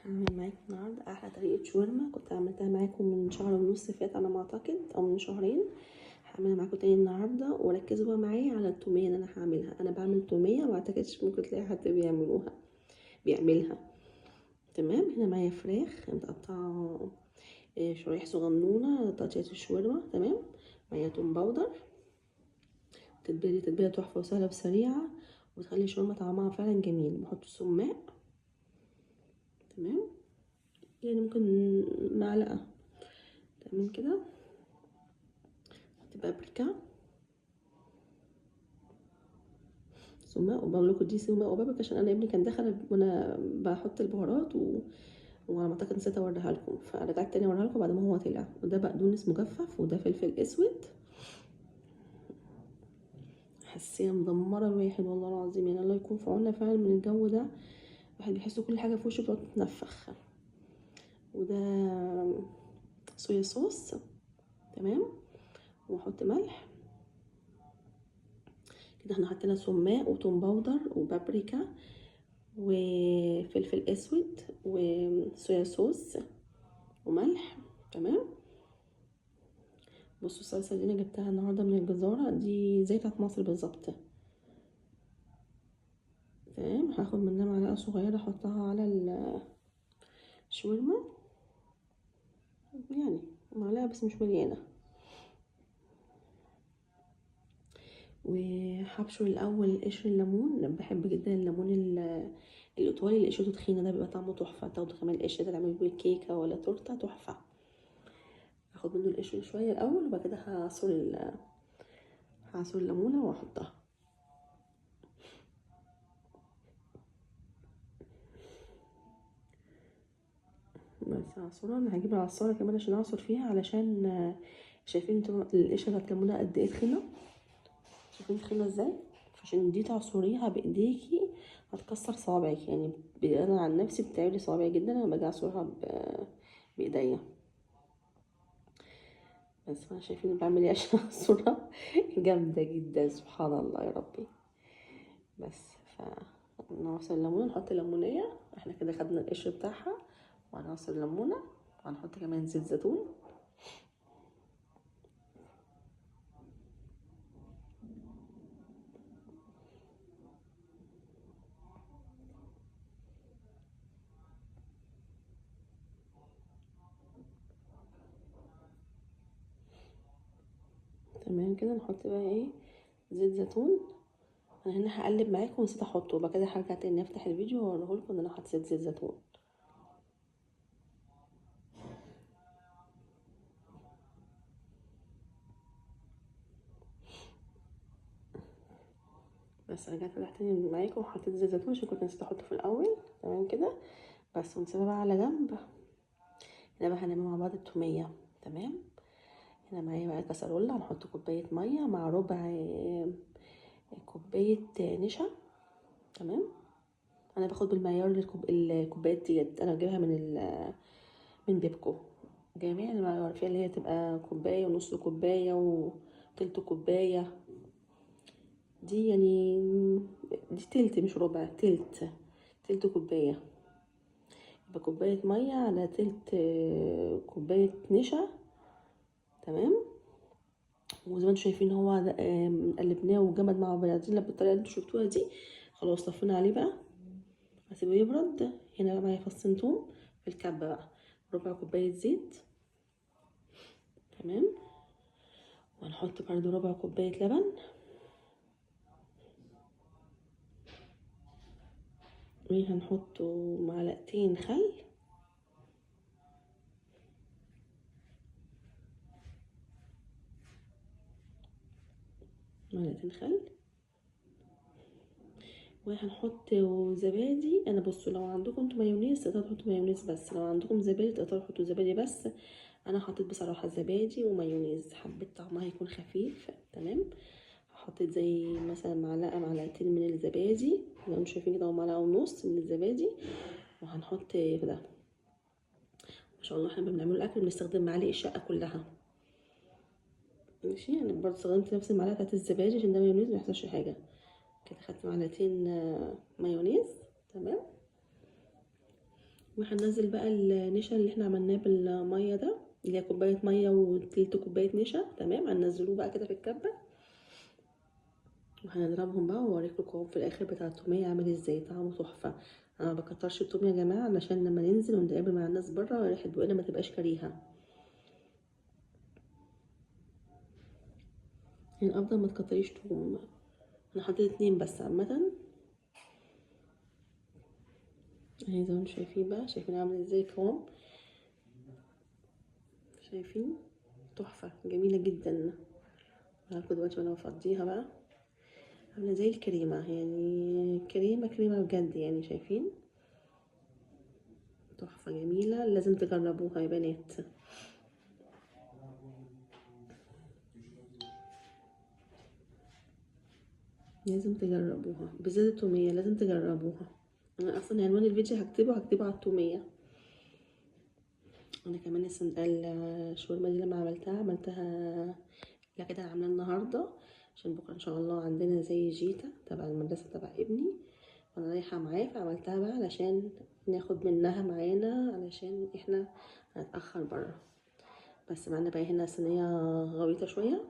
هعمل معاكم النهارده احلى طريقه شاورما. كنت عملتها معاكم من شهر ونص فات على ما اعتقد، او من شهرين. هعملها معاكم تاني النهارده، وركزوا بقى معايا على التوميه اللي انا هعملها. انا بعمل توميه ما اعتقدش ممكن تلاقي حد بيعملها. تمام. هنا معايا فراخ متقطعه شرايح صغنونه، تقطيعه الشاورما. تمام. معايا توم باودر. تتبيله تحفه وسهله وسريعه، وتخلي الشاورما طعمها فعلا جميل. بحط السماق. تمام. يعني ممكن معلقه. تمام كده. بابريكا، سماق. وبقول لكم دي سماق وبابريكا عشان انا ابني كان دخل وانا بحط البهارات وعلى ما اعتقد نسيت اوريها لكم، فرجعت تاني اوريها لكم بعد ما هو طلع. وده بقدونس مجفف، وده فلفل اسود. حساسيه مدمره الواحد والله العظيم، يعني الله يكون في عوننا فعلا من الجو ده. الواحد بيحس كل حاجه في وشه بتقعد تتنفخ. وده صويا صوص. تمام. واحط ملح. كده احنا حطينا سماق وتوم باودر وبابريكا وفلفل اسود وصويا صوص وملح. تمام. بصوا الصلصه اللي انا جبتها النهارده من الجزاره دي زي بتاعت مصر بالظبط. تمام. هاخد منها معلقه صغيره احطها على الشاورما، يعني معلقه بس مش مليانه. وهبشر الاول قشر الليمون. بحب جدا الليمون الايطالي اللي قشرته تخينه، ده بيبقى طعمه تحفه. تاخدوا كمان القشر ده تعملوا بيه كيكه ولا تورته تحفه. هاخد منه القشر شويه الاول، وبعد كده هعصر الليمونه واحطها. بس هعصرها. انا هجيب العصاره كمان عشان اعصر فيها، علشان شايفين انتوا القشره بتاعت الليمونه قد ايه تخينه؟ شايفين تخينه ازاي؟ عشان دي تعصريها بايديكي هتكسر صوابعك. يعني انا عن نفسي بتعبلي صوابعي جدا لما باجي اعصرها بايديا. بس انا شايفين بعمل ايه عشان اعصرها جامده جدا، سبحان الله يا ربي. بس نعصر الليمونه، نحط ليمونيه. احنا كده خدنا القشر بتاعها، وهنعصر الليمونه، وهنحط كمان زيت زيتون. تمام كده. نحط بقى ايه؟ زيت زيتون. انا هنا هقلب معاكم ونسيت احطه، وبعد كده هرجع تاني افتح الفيديو واوريه لكم ان انا حطيت زيت زيتون. بس رجعت فتحت تاني معاكم وحطيت زيت زيتون عشان كنت نسيت احطه في الاول. تمام كده. بس ونسيبها بقى على جنب. هنا بقى هنعمل مع بعض التوميه. تمام. هنا معايا بقى كسرولة، هنحط كوبايه ميه مع ربع كوبايه نشا. تمام. انا باخد بالمعيار الكوبايات ديت، انا بجيبها من بيبكو. جميع المعيار فيها اللي هي تبقى كوبايه ونص كوبايه وتلت كوبايه. دي يعني دي تلت مش ربع، تلت كوبايه. يبقى كوبايه ميه على تلت كوبايه نشا. تمام. وزي ما انتم شايفين هو ده قلبناه وجمد مع بعضين بالطريقه اللي انتم شفتوها دي. خلاص طفينا عليه بقى، هسيبه يبرد. هنا بقى معايا فصين توم في الكبه بقى، ربع كوبايه زيت. تمام. وهنحط برده ربع كوبايه لبن، وهنحط معلقتين خل. معلقتين خل. وهنحط زبادي. انا بصوا لو عندكم انتوا مايونيز تقدروا تحطوا مايونيز، بس لو عندكم زبادي تقدروا تحطوا زبادي بس. انا حطيت بصراحه زبادي ومايونيز، حبيت طعمها يكون خفيف. تمام. حطيت زي مثلا معلقتين من الزبادي لو انتوا شايفين كده، ومعلقه ونص من الزبادي. وهنحط كده ما شاء الله احنا بنعمل الاكل بنستخدم معالق الشقه كلها. ماشي. انا برضه استخدمت نفس المعلقه بتاعت الزبادي عشان ده مايونيز ما يحصلش حاجه. كده خدت معلقتين مايونيز. تمام. وهننزل بقى النشا اللي احنا عملناه بالميه ده، اللي هي كوبايه ميه وتلت كوبايه نشا. تمام، هننزلوه بقى كده في الكبه وهنضربهم بقى واوريكم القوام في الاخر بتاع التوميه عامل ازاي. طعمه تحفه. انا ما بكترش التوم يا جماعه علشان لما ننزل ونتقابل مع الناس بره ريحه بقنا ما تبقاش كريهه. يعني افضل ما تكتريش توم. انا حطيت 2 بس عامه اهي زي ما انتم شايفين بقى. شايفين عامل ازاي القوام؟ شايفين؟ تحفه جميله جدا. هاخد دلوقتي وانا بفضيها بقى عامله زي الكريمه، يعني كريمه كريمه بجد يعني. شايفين؟ تحفه جميله، لازم تجربوها يا بنات. لازم تجربوها بالذات التوميه، لازم تجربوها. انا اصلا عنوان الفيديو هكتبه على التوميه. انا كمان الشاورما دي لما عملتها لا كده عاملاها النهارده عشان بكره ان شاء الله عندنا زي جيتا تبع المدرسه تبع ابني، وانا رايحه معاه فعملتها بقى علشان ناخد منها معانا علشان احنا هنتاخر بره. بس معانا بقى هنا صينيه غويطه شويه،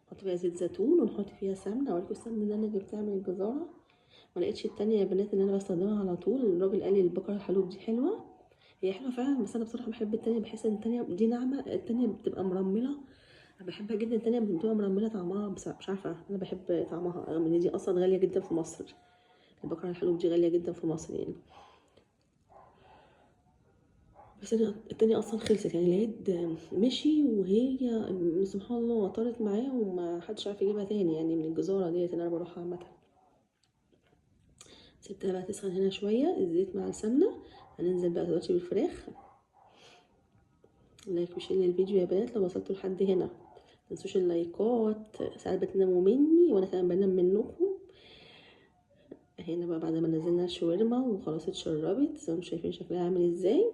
نحط فيها زيت زيتون ونحط فيها سمنه. اوريكم السمنه اللي انا جبتها من الجزاره، ما لقيتش التانية يا بنات اللي انا بستخدمها على طول. الراجل قال لي البقره الحلوب دي حلوه، هي حلوه فعلا، بس انا بصراحه بحب التانية، بحس ان التانية دي ناعمه، التانية بتبقى مرمله. انا بحبها جدا التانية بتبقى مرمله طعمها، بس مش عارفه انا بحب طعمها رغم ان دي اصلا غاليه جدا في مصر. البقره الحلوب دي غاليه جدا في مصر يعني. بس انا التانية اصلا خلصت يعني، العيد مشي وهي سبحان الله طارت معاه وما حدش عارف يجيبها تاني يعني من الجزاره ديت اللي انا بروحها عامه. سبتها بقى تسخن هنا شويه الزيت مع السمنه. هننزل بقى دلوقتي بالفراخ. لايك وشير للفيديو يا بنات لو وصلتوا لحد هنا. متنسوش اللايكات، ساعات بتناموا مني وانا كمان بنام منكم. هنا بقى بعد ما نزلنا الشاورما وخلاص اتشربت زي ما انتم شايفين شكلها عامل ازاي.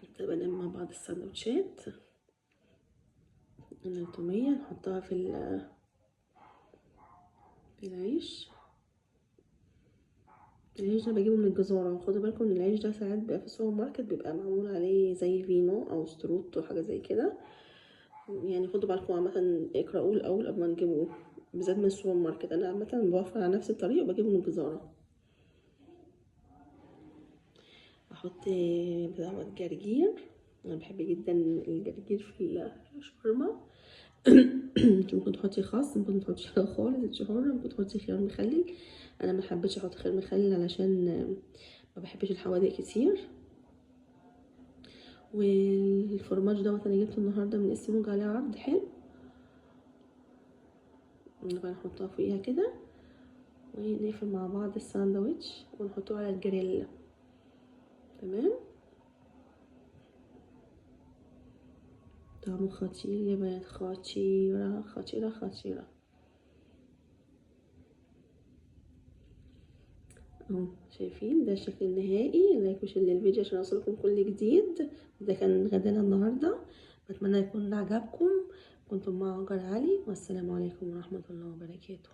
نبدأ بقى نعمل مع بعض السندوتشات. التومية نحطها في العيش. العيش ده بجيبه من الجزارة، خدوا بالكم ان العيش ده ساعات بيبقى في السوبر ماركت بيبقى معمول عليه زي فينو او ستروت وحاجة زي كده. يعني خدوا بالكم عامة، اقرأوه الأول قبل ما نجيبه بالذات من السوبر ماركت. أنا عامة بوفر على نفس الطريقة وبجيبه من الجزارة. أحط دوت جرجير، أنا بحب جدا الجرجير في الشاورما. ممكن تحطي خس، ممكن تحطي حاجة خالص انتي حرة، ممكن تحطي خيار مخلل. أنا ما حبيتش أحط خيار مخلل علشان ما بحبش الحوادق كتير. والفرماج دوت أنا جبته النهاردة من السيمونج عليه عرض حلو. نبقى نحطها فوقيها كده ونقفل مع بعض الساندوتش ونحطه على الجريل. تمام. طعمه خطير يا بنات، خطيرة خطيرة خطيرة اهو. شايفين ده الشكل النهائي. لايك وشير للفيديو عشان اوصلكم كل جديد. ده كان غدانا النهارده، بتمنى يكون عجبكم. كنتم مع هاجر علي، والسلام عليكم ورحمة الله وبركاته.